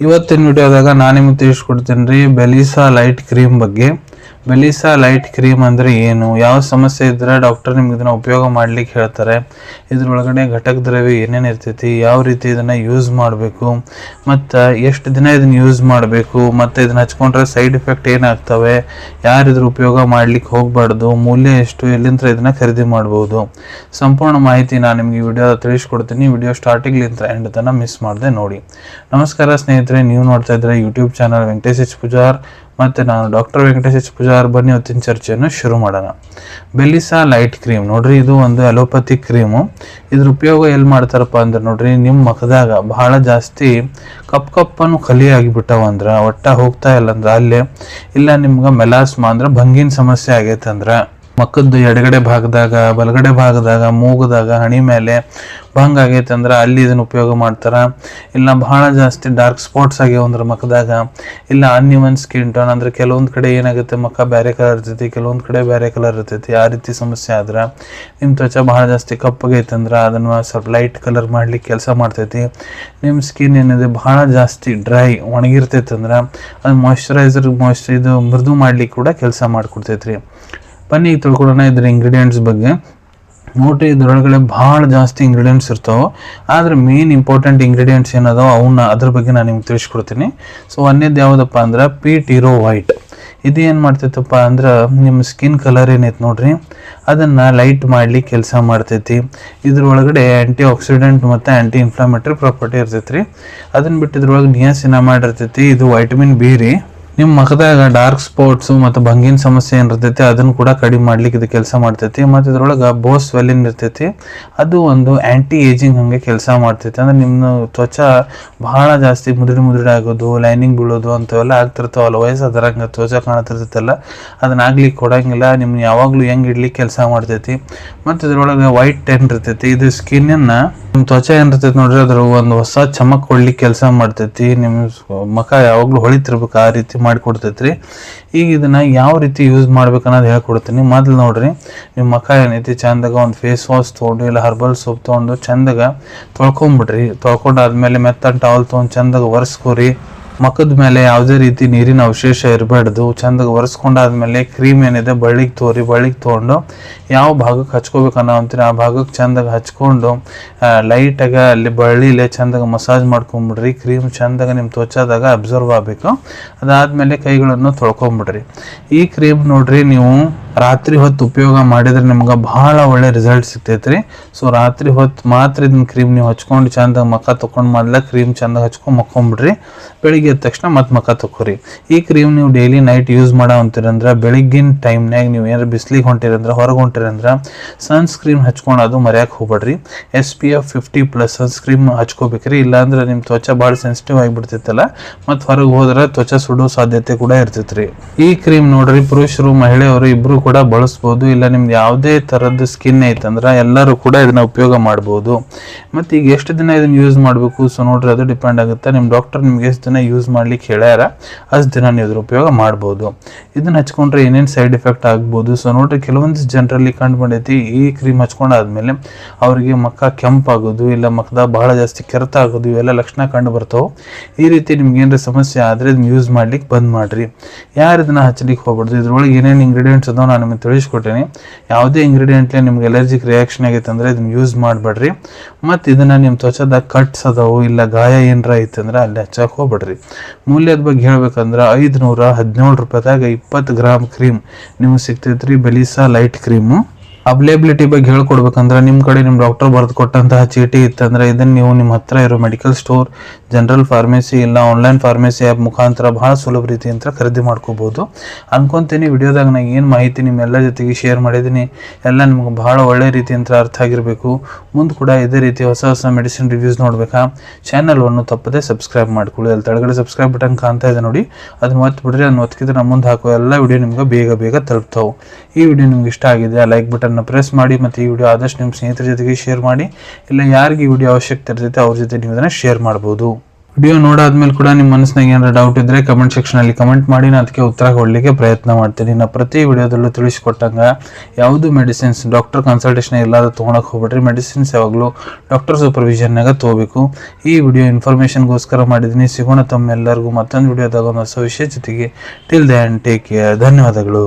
ಇವತ್ತಿನ ವಿಡಿಯೋದಾಗ ನಾನು ನಿಮಗೆ ತಿಳಿಸ್ಕೊಡ್ತೀನಿ ರೀ ಬೆಲಿಸಾ ಲೈಟ್ ಕ್ರೀಮ್ ಬಗ್ಗೆ. ಬೆಲಿಸಾ ಲೈಟ್ ಕ್ರೀಮ್ ಅಂದರೆ ಏನು, ಯಾವ ಸಮಸ್ಯೆ ಇದ್ದರೆ ಡಾಕ್ಟರ್ ನಿಮ್ಗೆ ಇದನ್ನು ಉಪಯೋಗ ಮಾಡ್ಲಿಕ್ಕೆ ಹೇಳ್ತಾರೆ, ಇದ್ರೊಳಗಡೆ ಘಟಕ ದ್ರವ್ಯ ಏನೇನು ಇರ್ತೈತಿ, ಯಾವ ರೀತಿ ಇದನ್ನು ಯೂಸ್ ಮಾಡಬೇಕು, ಮತ್ತು ಎಷ್ಟು ದಿನ ಇದನ್ನು ಯೂಸ್ ಮಾಡಬೇಕು, ಮತ್ತು ಇದನ್ನು ಹಚ್ಕೊಂಡ್ರೆ ಸೈಡ್ ಎಫೆಕ್ಟ್ ಏನಾಗ್ತವೆ, ಯಾರು ಇದ್ರ ಉಪಯೋಗ ಮಾಡ್ಲಿಕ್ಕೆ ಹೋಗಬಾರ್ದು, ಮೂಲ್ಯ ಎಷ್ಟು, ಎಲ್ಲಿಂದ ಇದನ್ನು ಖರೀದಿ ಮಾಡ್ಬೋದು, ಸಂಪೂರ್ಣ ಮಾಹಿತಿ ನಾನು ನಿಮಗೆ ಈ ವಿಡಿಯೋ ತಿಳಿಸ್ಕೊಡ್ತೀನಿ. ವಿಡಿಯೋ ಸ್ಟಾರ್ಟಿಂಗ್ಲಿಂದ ಎಂಡ್ ತನಕ ಮಿಸ್ ಮಾಡದೆ ನೋಡಿ. ನಮಸ್ಕಾರ ಸ್ನೇಹಿತರೆ, ನೀವು ನೋಡ್ತಾ ಇದ್ರೆ YouTube channel Venkatesh H Pujar ಮತ್ತು ನಾನು ಡಾಕ್ಟರ್ ವೆಂಕಟೇಶ್ ಎಚ್ ಪೂಜಾರ್. ಬನ್ನಿ ಇವತ್ತಿನ ಚರ್ಚೆಯನ್ನು ಶುರು ಮಾಡೋಣ. ಬೆಲಿಸಾ ಲೈಟ್ ಕ್ರೀಮ್ ನೋಡ್ರಿ, ಇದು ಒಂದು ಅಲೋಪತಿ ಕ್ರೀಮು. ಇದ್ರ ಉಪಯೋಗ ಎಲ್ಲಿ ಮಾಡ್ತಾರಪ್ಪ ಅಂದ್ರೆ ನೋಡ್ರಿ, ನಿಮ್ಮ ಮುಖದಾಗ ಬಹಳ ಜಾಸ್ತಿ ಕಪ್ಪನ್ನು ಖಾಲಿ ಆಗಿಬಿಟ್ಟವ ಅಂದ್ರೆ, ಒಟ್ಟ ಹೋಗ್ತಾ ಇಲ್ಲ ಅಂದ್ರೆ ಅಲ್ಲೇ, ಇಲ್ಲ ನಿಮ್ಗೆ ಮೆಲಾಸ್ಮಾ ಅಂದ್ರೆ ಭಂಗಿನ ಸಮಸ್ಯೆ ಆಗೈತೆ ಅಂದ್ರೆ, ಮಕ್ಕದ್ದು ಎಡಗಡೆ ಭಾಗದಾಗ, ಬಲಗಡೆ ಭಾಗದಾಗ, ಮೂಗದಾಗ, ಹಣಿ ಮೇಲೆ ಭಂಗ ಆಗೈತೆ ಅಂದ್ರೆ ಅಲ್ಲಿ ಇದನ್ನು ಉಪಯೋಗ ಮಾಡ್ತಾರೆ. ಇಲ್ಲ ಬಹಳ ಜಾಸ್ತಿ ಡಾರ್ಕ್ ಸ್ಪಾಟ್ಸ್ ಆಗ್ಯಾವ ಅಂದ್ರೆ ಮುಖದಾಗ, ಇಲ್ಲ ಅನ್ಇವನ್ ಸ್ಕಿನ್ ಟೋನ್ ಅಂದ್ರೆ ಕೆಲವೊಂದು ಕಡೆ ಏನಾಗುತ್ತೆ ಮುಖ ಬೇರೆ ಕಲರ್ ಇರ್ತೈತಿ, ಕೆಲವೊಂದು ಕಡೆ ಬೇರೆ ಕಲರ್ ಇರ್ತೈತಿ. ಆ ರೀತಿ ಸಮಸ್ಯೆ ಆದ್ರೆ, ನಿಮ್ಮ ತ್ವಚೆ ಬಹಳ ಜಾಸ್ತಿ ಕಪ್ಪಗೈತೆ ಅಂದ್ರೆ ಅದನ್ನು ಸ್ವಲ್ಪ ಲೈಟ್ ಕಲರ್ ಮಾಡ್ಲಿಕ್ಕೆ ಕೆಲಸ ಮಾಡ್ತೈತಿ. ನಿಮ್ಮ ಸ್ಕಿನ್ ಏನಿದೆ ಬಹಳ ಜಾಸ್ತಿ ಡ್ರೈ ಒಣಗಿರ್ತೈತೆ ಅಂದ್ರೆ ಅದು ಇದು ಮೃದು ಮಾಡ್ಲಿಕ್ಕೆ ಕೂಡ ಕೆಲಸ ಮಾಡಿಕೊಡ್ತೈತ್ರಿ. ಬನ್ನಿ ಈಗ ತಿಳ್ಕೊಳ್ಳೋಣ ಇದ್ರ ಇಂಗ್ರೀಡಿಯೆಂಟ್ಸ್ ಬಗ್ಗೆ. ನೋಡ್ರಿ, ಇದ್ರೊಳಗಡೆ ಭಾಳ ಜಾಸ್ತಿ ಇಂಗ್ರೀಡಿಯೆಂಟ್ಸ್ ಇರ್ತಾವೆ, ಆದರೆ ಮೇನ್ ಇಂಪಾರ್ಟೆಂಟ್ ಇಂಗ್ರೀಡಿಯೆಂಟ್ಸ್ ಏನದಾವ ಅದ್ರ ಬಗ್ಗೆ ನಾನು ನಿಮ್ಗೆ ತಿಳಿಸ್ಕೊಡ್ತೀನಿ. ಸೊ ಒಂದೇದು ಯಾವುದಪ್ಪ ಅಂದ್ರೆ ಪೀಟಿರೋ ವೈಟ್. ಇದು ಏನು ಮಾಡ್ತೈತಪ್ಪ ಅಂದ್ರೆ ನಿಮ್ಮ ಸ್ಕಿನ್ ಕಲರ್ ಏನೈತೆ ನೋಡ್ರಿ ಅದನ್ನು ಲೈಟ್ ಮಾಡ್ಲಿಕ್ಕೆ ಕೆಲಸ ಮಾಡ್ತೈತಿ. ಇದ್ರೊಳಗಡೆ ಆ್ಯಂಟಿ ಆಕ್ಸಿಡೆಂಟ್ ಮತ್ತು ಆ್ಯಂಟಿ ಇನ್ಫ್ಲಮೇಟರಿ ಪ್ರಾಪರ್ಟಿ ಇರ್ತೈತಿ ರೀ. ಅದನ್ನು ಬಿಟ್ಟು ಇದ್ರೊಳಗೆ ನಿಯಾಸಿನಮೈಡ್ ಇರ್ತೈತಿ. ಇದು ವೈಟಮಿನ್ ಬಿ ರೀ. ನಿಮ್ಮ ಮುಖದಾಗ ಡಾರ್ಕ್ ಸ್ಪಾಟ್ಸು ಮತ್ತು ಭಂಗಿನ ಸಮಸ್ಯೆ ಏನಿರ್ತೈತಿ ಅದನ್ನು ಕೂಡ ಕಡಿಮೆ ಮಾಡ್ಲಿಕ್ಕೆ ಇದು ಕೆಲಸ ಮಾಡ್ತೈತಿ. ಮತ್ತು ಇದ್ರೊಳಗೆ ಬೋಸ್ ವೆಲಿನ್ ಇರ್ತೈತಿ, ಅದು ಒಂದು ಆ್ಯಂಟಿ ಏಜಿಂಗ್ ಹಂಗೆ ಕೆಲಸ ಮಾಡ್ತೈತಿ. ಅಂದ್ರೆ ನಿಮ್ಮ ತ್ವಚ ಬಹಳ ಜಾಸ್ತಿ ಮುದುಡಿ ಆಗೋದು, ಲೈನಿಂಗ್ ಬೀಳೋದು ಅಂಥವೆಲ್ಲ ಆಗ್ತಿರ್ತಾವಲ್ಲ, ವಯಸ್ಸಾದ್ರಂಗೆ ತ್ವಚ ಕಾಣತಿರ್ತೈತಲ್ಲ, ಅದನ್ನ ಆಗ್ಲಿಕ್ಕೆ ಕೊಡಂಗಿಲ್ಲ. ನಿಮ್ಗೆ ಯಾವಾಗಲೂ ಹೆಂಗೆ ಇಡ್ಲಿಕ್ಕೆ ಕೆಲಸ ಮಾಡ್ತೈತಿ. ಮತ್ತು ಇದ್ರೊಳಗೆ ವೈಟ್ ಟೆನ್ ಇರ್ತೈತಿ. ಇದು ಸ್ಕಿನ್ನನ್ನು ನಿಮ್ಮ ತ್ವಚೆ ಏನಿರ್ತೈತಿ ನೋಡ್ರಿ ಅದ್ರ ಒಂದು ಹೊಸ ಚಮಕ್ ಕೊಡ್ಲಿಕ್ಕೆ ಕೆಲಸ ಮಾಡ್ತೈತಿ. ನಿಮ್ಮ ಮುಖ ಯಾವಾಗಲೂ ಹೊಳಿತಿರ್ಬೇಕು, ಆ ರೀತಿ ಮಾಡಿಕೊಡ್ತೈತ್ರಿ. ಈಗ ಇದನ್ನ ಯಾವ ರೀತಿ ಯೂಸ್ ಮಾಡ್ಬೇಕು ಅನ್ನೋದು ಹೇಳ್ಕೊಡ್ತೀನಿ. ಮೊದಲು ನೋಡ್ರಿ, ನಿಮ್ಮ ಮುಖ ಏನೈತಿ ಚಂದಾಗ ಒಂದು ಫೇಸ್ ವಾಶ್ ತೊಗೊಂಡು ಇಲ್ಲ ಹರ್ಬಲ್ ಸೋಪ್ ತೊಗೊಂಡು ಚಂದಾಗ ತೊಳ್ಕೊಂಬಿಡ್ರಿ. ತೊಳ್ಕೊಂಡಾದ್ಮೇಲೆ ಮೆತ್ತನ ಟವಲ್ ತೊಗೊಂಡು ಚಂದಾಗ ಒರೆಸ್ಕೋರಿ. ಮುಖದ ಮೇಲೆ ಯಾವುದೇ ರೀತಿ ನೀರಿನ ಅವಶೇಷ ಇರಬಾರ್ದು. ಚಂದಾಗ ಒರೆಸ್ಕೊಂಡಾದ್ಮೇಲೆ ಕ್ರೀಮ್ ಏನಿದೆ ಬಳ್ಳಿಗೆ ತೊಗೊಂಡು ಯಾವ ಭಾಗಕ್ಕೆ ಹಚ್ಕೋಬೇಕನ್ನೋ ಅಂತೀರಿ ಆ ಭಾಗಕ್ಕೆ ಚಂದಾಗ ಹಚ್ಕೊಂಡು ಲೈಟಾಗ ಅಲ್ಲಿ ಬಳ್ಳಿಲೆ ಚಂದಾಗ ಮಸಾಜ್ ಮಾಡ್ಕೊಂಬಿಡ್ರಿ. ಕ್ರೀಮ್ ಚಂದಾಗ ನಿಮ್ಮ ತ್ವಚದಾಗ ಅಬ್ಸರ್ವ್ ಆಗಬೇಕು. ಅದಾದಮೇಲೆ ಕೈಗಳನ್ನು ತೊಳ್ಕೊಂಬಿಡ್ರಿ. ಈ ಕ್ರೀಮ್ ನೋಡ್ರಿ, ನೀವು ರಾತ್ರಿ ಹೊತ್ತು ಉಪಯೋಗ ಮಾಡಿದ್ರೆ ನಿಮ್ಗೆ ಬಹಳ ಒಳ್ಳೆ ರಿಸಲ್ಟ್ ಸಿಗ್ತೈತ್ರಿ. ಸೊ ರಾತ್ರಿ ಹೊತ್ತು ಮಾತ್ರ ಇದನ್ನ ಕ್ರೀಮ್ ನೀವು ಹಚ್ಕೊಂಡು ಚಂದಾಗ ಮುಖ ತೊಗೊಂಡು ಮೊದಲ ಕ್ರೀಮ್ ಚಂದಾಗ ಹಚ್ಕೊಂಡು ಮಕ್ಕೊಂಬಿಡ್ರಿ. ಬೆಳಿಗ್ಗೆ ಎದ್ದ ತಕ್ಷಣ ಮತ್ತೆ ಮುಖ ತೊಗೊರಿ. ಈ ಕ್ರೀಮ್ ನೀವು ಡೈಲಿ ನೈಟ್ ಯೂಸ್ ಮಾಡೋ ಅಂತೀರಂದ್ರೆ, ಬೆಳಿಗ್ಗಿನ ಟೈಮ್ನಾಗ ನೀವು ಏನಾರು ಬಿಸ್ಲಿಗೆ ಹೊಂಟಿರಂದ್ರೆ, ಹೊರಗೆ ಹೊಂಟಿರಂದ್ರೆ ಸನ್ಸ್ಕ್ರೀನ್ ಹಚ್ಕೊಳೋದು ಮರ್ಯಾಕೆ ಹೋಗ್ಬೇಡ್ರಿ. SPF 50+ ಸನ್ಸ್ಕ್ರೀನ್ ಹಚ್ಕೋಬೇಕ್ರಿ. ಇಲ್ಲಾಂದ್ರೆ ನಿಮ್ಮ ತ್ವಚೆ ಭಾಳ ಸೆನ್ಸಿಟಿವ್ ಆಗಿಬಿಡ್ತೈತಲ್ಲ, ಮತ್ತು ಹೊರಗೆ ಹೋದ್ರೆ ತ್ವಚೆ ಸುಡೋ ಸಾಧ್ಯತೆ ಕೂಡ ಇರ್ತೈತ್ರಿ. ಈ ಕ್ರೀಮ್ ನೋಡ್ರಿ, ಪುರುಷರು ಮಹಿಳೆಯರು ಇಬ್ರು ಕೂಡ ಬಳಸ್ಬೋದು. ಇಲ್ಲ ನಿಮ್ದು ಯಾವುದೇ ಥರದ್ದು ಸ್ಕಿನ್ ಐತಂದ್ರೆ ಎಲ್ಲರೂ ಕೂಡ ಇದನ್ನ ಉಪಯೋಗ ಮಾಡ್ಬೋದು. ಮತ್ತು ಈಗ ಎಷ್ಟು ದಿನ ಇದನ್ನ ಯೂಸ್ ಮಾಡಬೇಕು, ಸೊ ನೋಡ್ರಿ ಅದು ಡಿಪೆಂಡ್ ಆಗುತ್ತೆ. ನಿಮ್ಮ ಡಾಕ್ಟರ್ ನಿಮ್ಗೆ ಎಷ್ಟು ದಿನ ಯೂಸ್ ಮಾಡ್ಲಿಕ್ಕೆ ಹೇಳ್ಯಾರ ಅಷ್ಟು ದಿನ ನೀವು ಇದ್ರ ಉಪಯೋಗ ಮಾಡ್ಬೋದು. ಇದನ್ನ ಹಚ್ಕೊಂಡ್ರೆ ಏನೇನು ಸೈಡ್ ಎಫೆಕ್ಟ್ ಆಗ್ಬೋದು. ಸೊ ನೋಡ್ರಿ, ಕೆಲವೊಂದಿಷ್ಟು ಜನರಲ್ಲಿ ಕಂಡು ಬಂದೈತಿ, ಈ ಕ್ರೀಮ್ ಹಚ್ಕೊಂಡಾದ್ಮೇಲೆ ಅವರಿಗೆ ಮುಖ ಕೆಂಪಾಗೋದು, ಇಲ್ಲ ಮುಖದಾಗ ಬಹಳ ಜಾಸ್ತಿ ಕೆರೆತ ಆಗೋದು, ಇವೆಲ್ಲ ಲಕ್ಷಣ ಕಂಡು ಬರ್ತಾವೆ. ಈ ರೀತಿ ನಿಮ್ಗೆ ಏನಾರ ಸಮಸ್ಯೆ ಆದರೆ ಇದನ್ನ ಯೂಸ್ ಮಾಡ್ಲಿಕ್ಕೆ ಬಂದ್ ಮಾಡ್ರಿ. ಯಾರು ಇದನ್ನ ಹಚ್ಚಲಿಕ್ಕೆ ಹೋಗ್ಬಾರ್ದು. ಇದ್ರೊಳಗೆ ಏನೇನು ಇಂಗ್ರೀಡಿಯೆಂಟ್ಸ್ ಅದಾವ ನಾನು ನಿಮಗೆ ತಿಳಿಸ್ಕೊಟ್ಟೇನೆ. ಯಾವುದೇ ಇಂಗ್ರೀಡಿಯೆಂಟ್ಲಿ ನಿಮ್ಗೆ ಎಲರ್ಜಿಕ್ ರಿಯಾಕ್ಷನ್ ಆಗೈತೆ ಅಂದ್ರೆ ಇದನ್ನ ಯೂಸ್ ಮಾಡಬೇಡ್ರಿ. ಮತ್ತು ಇದನ್ನ ನಿಮ್ಮ ತ್ವಚದಾಗ ಕಟ್ಸ್ ಅದಾವು, ಇಲ್ಲ ಗಾಯ ಏನರ ಐತಂದ್ರೆ ಅಲ್ಲಿ ಹಚ್ಚಕ್ಕೆ ಹೋಗ್ಬೇಡ್ರಿ. ಮೂಲ್ಯದ ಬಗ್ಗೆ ಹೇಳ್ಬೇಕಂದ್ರೆ 517 ರೂಪಾಯಿದಾಗ 20 ಗ್ರಾಮ್ ಕ್ರೀಮ್ ನಿಮ್ಗೆ ಸಿಗ್ತೈತ್ರಿ, ಬೆಲಿಸಾ ಲೈಟ್ ಕ್ರೀಮು. ಅವೈಲೇಬಿಲಿಟಿ ಬಗ್ಗೆ ಹೇಳ್ಕೊಡ್ಬೇಕಂದ್ರೆ, ನಿಮ್ಮ ಕಡೆ ನಿಮ್ಮ ಡಾಕ್ಟರ್ ಬರೆದು ಕೊಟ್ಟಂತಹ ಚೀಟಿ ಇತ್ತಂದ್ರೆ ಇದನ್ನು ನೀವು ನಿಮ್ಮ ಹತ್ರ ಇರೋ ಮೆಡಿಕಲ್ ಸ್ಟೋರ್, ಜನರಲ್ ಫಾರ್ಮೆಸಿ ಇಲ್ಲ ಆನ್ಲೈನ್ ಫಾರ್ಮೆಸಿ ಆ್ಯಪ್ ಮುಖಾಂತರ ಬಹಳ ಸುಲಭ ರೀತಿಯಿಂದ ಖರೀದಿ ಮಾಡ್ಕೋಬೋದು ಅನ್ಕೊಂತೀನಿ. ವಿಡಿಯೋದಾಗ ನಾನು ಏನು ಮಾಹಿತಿ ನಿಮ್ಮೆಲ್ಲ ಜೊತೆಗೆ ಶೇರ್ ಮಾಡಿದ್ದೀನಿ ಎಲ್ಲ ನಿಮ್ಗೆ ಬಹಳ ಒಳ್ಳೆ ರೀತಿಯಿಂದ ಅರ್ಥ ಆಗಿರಬೇಕು. ಮುಂದೆ ಕೂಡ ಇದೇ ರೀತಿ ಹೊಸ ಮೆಡಿಸಿನ್ ರಿವ್ಯೂಸ್ ನೋಡ್ಬೇಕಾ, ಚಾನಲ್ವನ್ನು ತಪ್ಪದೆ ಸಬ್ಸ್ಕ್ರೈಬ್ ಮಾಡ್ಕೊಳ್ಳಿ. ಅಲ್ಲಿ ತೆಳಗಡೆ ಸಬ್ಸ್ಕ್ರೈಬ್ ಬಟನ್ ಕಾಣ್ತಾ ಇದೆ ನೋಡಿ, ಅದನ್ನ ಒತ್ತಿಬಿಡ್ರಿ. ಅದನ್ನ ಒತ್ತಿದ್ರೆ ನಮ್ಮ ಮುಂದೆ ಹಾಕೋ ಎಲ್ಲ ವಿಡಿಯೋ ನಿಮ್ಗೆ ಬೇಗ ತಲುಪ್ತಾವೆ. ಈ ವಿಡಿಯೋ ನಿಮ್ಗೆ ಇಷ್ಟ ಆಗಿದೆ ಆ ಲೈಕ್ ಬಟನ್ ಪ್ರೆಸ್ ಮಾಡಿ, ಮತ್ತು ಈ ವಿಡಿಯೋ ಆದಷ್ಟು ನಿಮ್ಮ ಸ್ನೇಹಿತರ ಜೊತೆಗೆ ಶೇರ್ ಮಾಡಿ. ಇಲ್ಲ ಯಾರಿಗೆ ಈ ವಿಡಿಯೋ ಅವಶ್ಯಕತೆ ಇರ್ತೈತೆ ಅವ್ರ ಜೊತೆ ನೀವು ಇದನ್ನು ಶೇರ್ ಮಾಡ್ಬೋದು. ವಿಡಿಯೋ ನೋಡಾದ್ಮೇಲೆ ಕೂಡ ನಿಮ್ಮ ಮನಸ್ಸಿನಾಗ ಏನಾರ ಡೌಟ್ ಇದ್ರೆ ಕಮೆಂಟ್ ಸೆಕ್ಷನಲ್ಲಿ ಕಮೆಂಟ್ ಮಾಡಿ, ನಾನು ಅದಕ್ಕೆ ಉತ್ತರ ಕೊಡಲಿಕ್ಕೆ ಪ್ರಯತ್ನ ಮಾಡ್ತೀನಿ. ನಾ ಪ್ರತಿ ವಿಡಿಯೋದಲ್ಲೂ ತಿಳಿಸ್ಕೊಟ್ಟಂಗ ಯಾವುದು ಮೆಡಿಸಿನ್ಸ್ ಡಾಕ್ಟರ್ ಕನ್ಸಲ್ಟೇಷನ್ ಇಲ್ಲಾದ ತೊಗೊಳಕ್ಕೆ ಹೋಗ್ಬೇಡ್ರಿ. ಮೆಡಿಸಿನ್ಸ್ ಯಾವಾಗಲೂ ಡಾಕ್ಟರ್ ಸೂಪರ್ವಿಷನ್ನಾಗ ತೊಗೋಬೇಕು. ಈ ವಿಡಿಯೋ ಇನ್ಫಾರ್ಮೇಷನ್ಗೋಸ್ಕರ ಮಾಡಿದ್ದೀನಿ. ಸಿಗೋಣ ತಮ್ಮೆಲ್ಲರಿಗೂ ಮತ್ತೊಂದು ವಿಡಿಯೋದಾಗ ಒಂದು ಹೊಸ ವಿಷಯ ಜೊತೆಗೆ. Till then take care. ಧನ್ಯವಾದಗಳು.